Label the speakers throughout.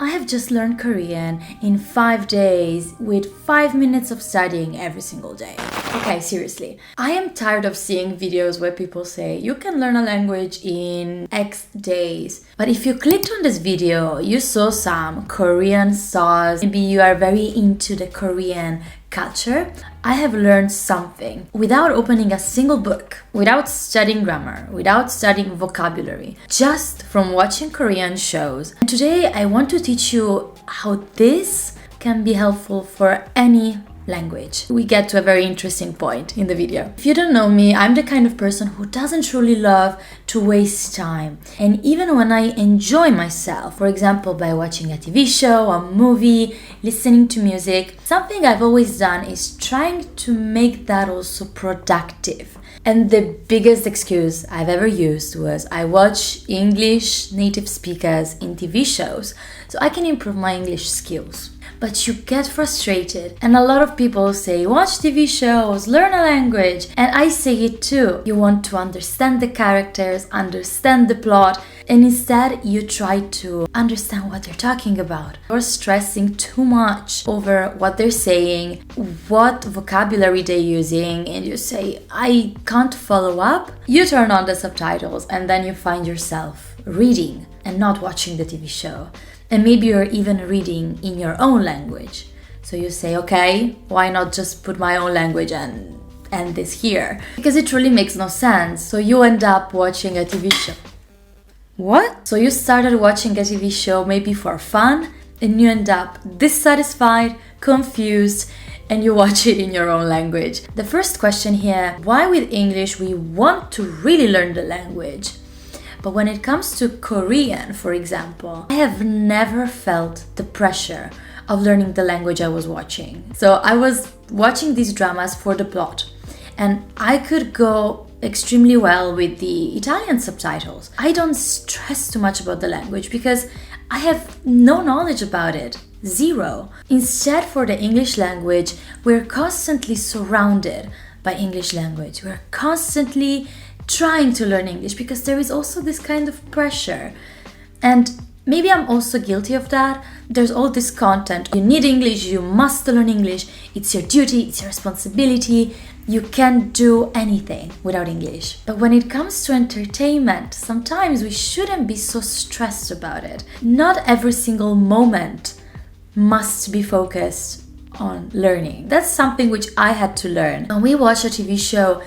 Speaker 1: I have just learned Korean in 5 days with 5 minutes of studying every single day. Okay, seriously. I am tired of seeing videos where people say you can learn a language in X days. But if you clicked on this video, you saw some Korean stars. Maybe you are very into the Korean culture. I have learned something without opening a single book, without studying grammar, without studying vocabulary, just from watching Korean shows. And today I want to teach you how this can be helpful for any language. We get to a very interesting point in the video. If you don't know me, I'm the kind of person who doesn't truly love to waste time. And even when I enjoy myself, for example, by watching a TV show, a movie, listening to music, something I've always done is trying to make that also productive. And the biggest excuse I've ever used was I watch English native speakers in TV shows so I can improve my English skills. But you get frustrated, and a lot of people say, watch TV shows, learn a language, and I say it too. You want to understand the characters, understand the plot, and instead you try to understand what they're talking about. You're stressing too much over what they're saying, what vocabulary they're using, and you say, I can't follow up. You turn on the subtitles, and then you find yourself reading and not watching the TV show. And maybe you're even reading in your own language. So you say, okay, why not just put my own language and end this here? Because it really makes no sense. So you end up watching a TV show. What? So you started watching a TV show maybe for fun, and you end up dissatisfied, confused, and you watch it in your own language. The first question here, why with English we want to really learn the language? But when it comes to Korean, for example, I have never felt the pressure of learning the language I was watching. So I was watching these dramas for the plot, and I could go extremely well with the Italian subtitles. I don't stress too much about the language because I have no knowledge about it. Zero. Instead, for the English language, we're constantly surrounded by English language. We're constantly trying to learn English because there is also this kind of pressure. And maybe I'm also guilty of that. There's all this content. You need English, you must learn English. It's your duty, it's your responsibility. You can't do anything without English. But when it comes to entertainment, sometimes we shouldn't be so stressed about it. Not every single moment must be focused on learning. That's something which I had to learn. When we watch a TV show,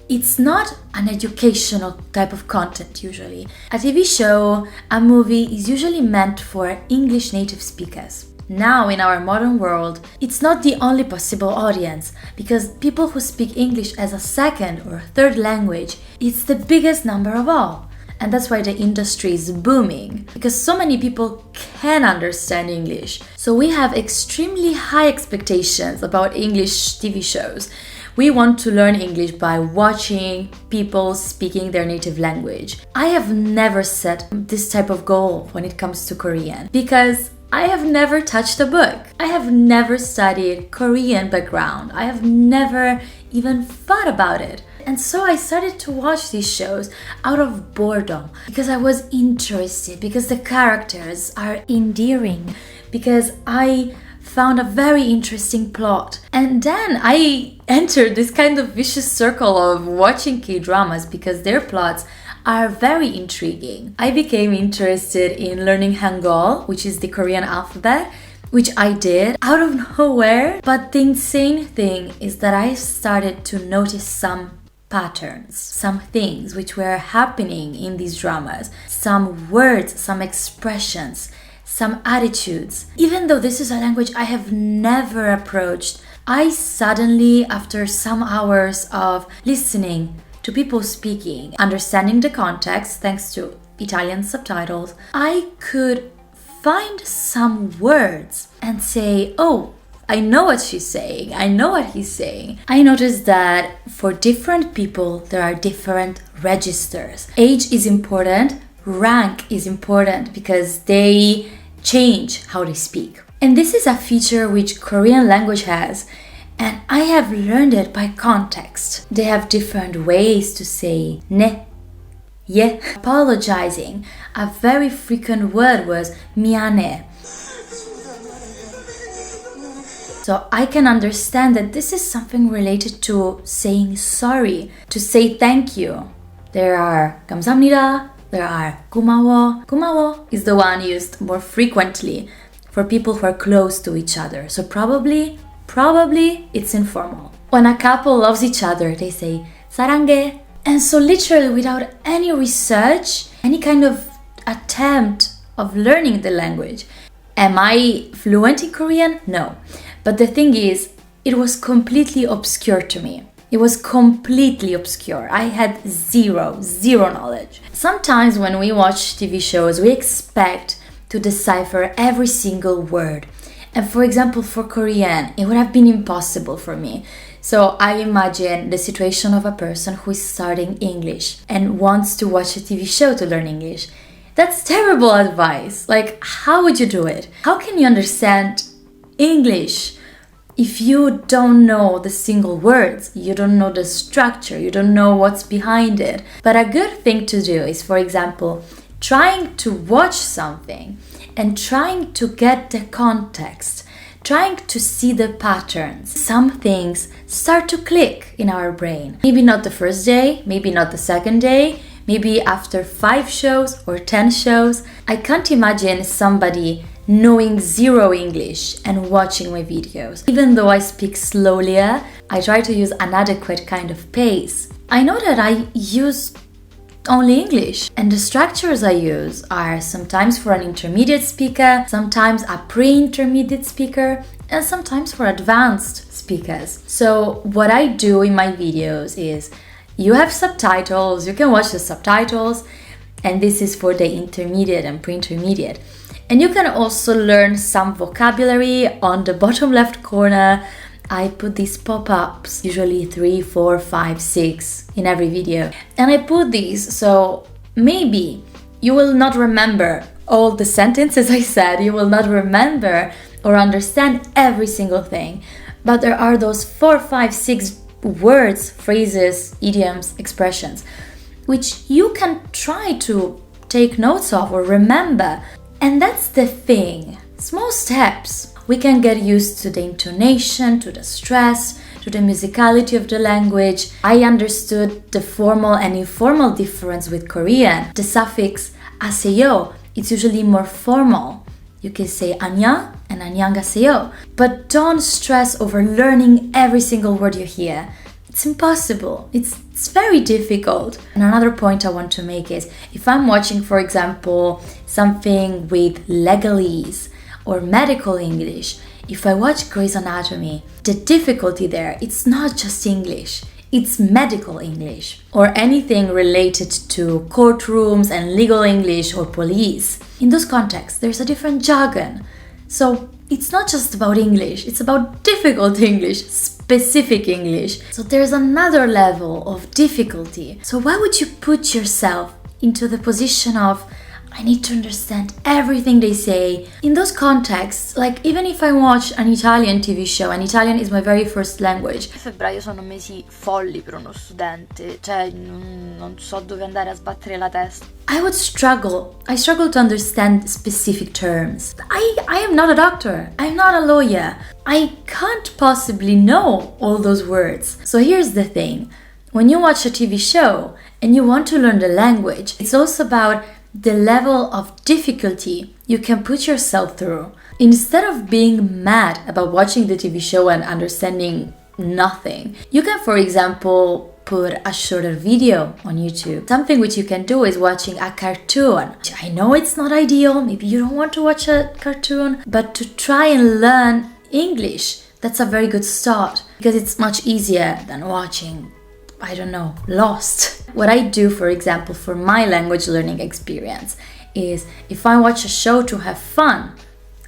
Speaker 1: it's not an educational type of content usually. A TV show, a movie is usually meant for English native speakers. Now in our modern world, it's not the only possible audience because people who speak English as a second or third language, it's the biggest number of all. And that's why the industry is booming, because so many people can understand English. So we have extremely high expectations about English TV shows. We want to learn English by watching people speaking their native language. I have never set this type of goal when it comes to Korean because I have never touched a book. I have never studied Korean background. I have never even thought about it. And so I started to watch these shows out of boredom because I was interested, because the characters are endearing, because I found a very interesting plot. And then I entered this kind of vicious circle of watching K-dramas because their plots are very intriguing. I became interested in learning Hangul, which is the Korean alphabet, which I did out of nowhere. But the insane thing is that I started to notice some patterns, some things which were happening in these dramas, some words, some expressions, some attitudes. Even though this is a language I have never approached, I suddenly, after some hours of listening to people speaking, understanding the context thanks to Italian subtitles, I could find some words and say, oh, I know what she's saying, I know what he's saying. I noticed that for different people, there are different registers. Age is important, rank is important because they change how they speak. And this is a feature which Korean language has, and I have learned it by context. They have different ways to say ne, ye. Apologizing, a very frequent word was miane. So I can understand that this is something related to saying sorry, to say thank you. There are 감사합니다, there are 고마워. 고마워 is the one used more frequently for people who are close to each other. So probably it's informal. When a couple loves each other, they say 사랑해. And so literally without any research, any kind of attempt of learning the language. Am I fluent in Korean? No. But the thing is, it was completely obscure to me. It was completely obscure. I had zero knowledge. Sometimes when we watch TV shows, we expect to decipher every single word. And for example, for Korean, it would have been impossible for me. So I imagine the situation of a person who is starting English and wants to watch a TV show to learn English. That's terrible advice. Like, how would you do it? How can you understand English if you don't know the single words, you don't know the structure, you don't know what's behind it? But a good thing to do is, for example, trying to watch something and trying to get the context, trying to see the patterns. Some things start to click in our brain. Maybe not the first day, maybe not the second day, maybe after 5 shows or 10 shows. I can't imagine somebody knowing zero English and watching my videos. Even though I speak slowly, I try to use an adequate kind of pace. I know that I use only English, and the structures I use are sometimes for an intermediate speaker, sometimes a pre-intermediate speaker, and sometimes for advanced speakers. So what I do in my videos is, you have subtitles, you can watch the subtitles, and this is for the intermediate and pre-intermediate. And you can also learn some vocabulary. On the bottom left corner, I put these pop-ups, usually 3, 4, 5, 6 in every video. And I put these so maybe you will not remember all the sentences I said, you will not remember or understand every single thing. But there are those 4, 5, 6 words, phrases, idioms, expressions, which you can try to take notes of or remember. And that's the thing. Small steps. We can get used to the intonation, to the stress, to the musicality of the language. I understood the formal and informal difference with Korean. The suffix aseyo, it's usually more formal. You can say 안녕 and 안녕하세요. But don't stress over learning every single word you hear. It's impossible. It's very difficult. And another point I want to make is, if I'm watching, for example, something with legalese or medical English, if I watch Grey's Anatomy, the difficulty there, it's not just English, it's medical English. Or anything related to courtrooms and legal English or police. In those contexts, there's a different jargon. So it's not just about English, it's about difficult English, specific English. So there's another level of difficulty. So why would you put yourself into the position of, I need to understand everything they say? In those contexts, like even if I watch an Italian TV show, and Italian is my very first language.
Speaker 2: Febbraio sono mesi folli per uno studente, cioè non so dove andare a sbattere la testa.
Speaker 1: I would struggle. I struggle to understand specific terms. I am not a doctor. I'm not a lawyer. I can't possibly know all those words. So here's the thing. When you watch a TV show and you want to learn the language, it's also about the level of difficulty you can put yourself through. Instead of being mad about watching the TV show and understanding nothing, you can, for example, put a shorter video on YouTube. Something which you can do is watching a cartoon. I know it's not ideal, maybe you don't want to watch a cartoon, but to try and learn English, that's a very good start, because it's much easier than watching, I don't know, Lost. What I do, for example, for my language learning experience is, if I watch a show to have fun,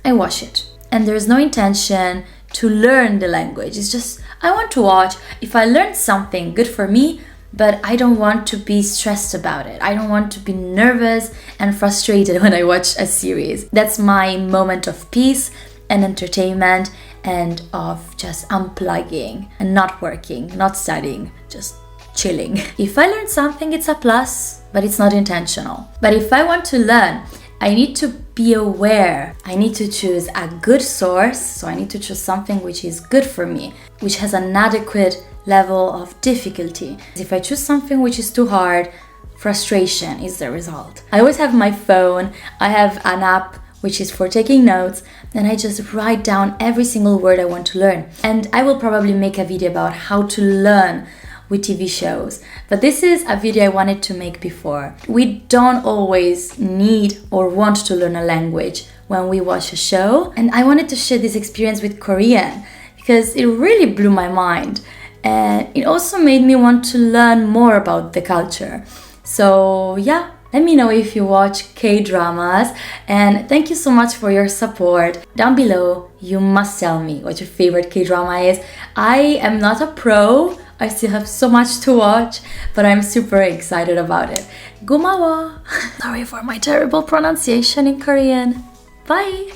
Speaker 1: I watch it. And there's no intention to learn the language. It's just, I want to watch. If I learn something, good for me, but I don't want to be stressed about it. I don't want to be nervous and frustrated when I watch a series. That's my moment of peace and entertainment and of just unplugging and not working, not studying, just chilling. If I learn something, it's a plus, but it's not intentional. But if I want to learn I need to be aware. I need to choose a good source, so I need to choose something which is good for me, which has an adequate level of difficulty. If I choose something which is too hard, frustration is the result. I always have my phone, I have an app which is for taking notes, and I just write down every single word I want to learn. And I will probably make a video about how to learn with TV shows, but this is a video I wanted to make before. We don't always need or want to learn a language when we watch a show, and I wanted to share this experience with Korean because it really blew my mind, and it also made me want to learn more about the culture. So yeah, let me know if you watch K-dramas, and thank you so much for your support. Down below, you must tell me what your favorite K-drama is. I am not a pro, I still have so much to watch, but I'm super excited about it. Gomawo! Sorry for my terrible pronunciation in Korean. Bye!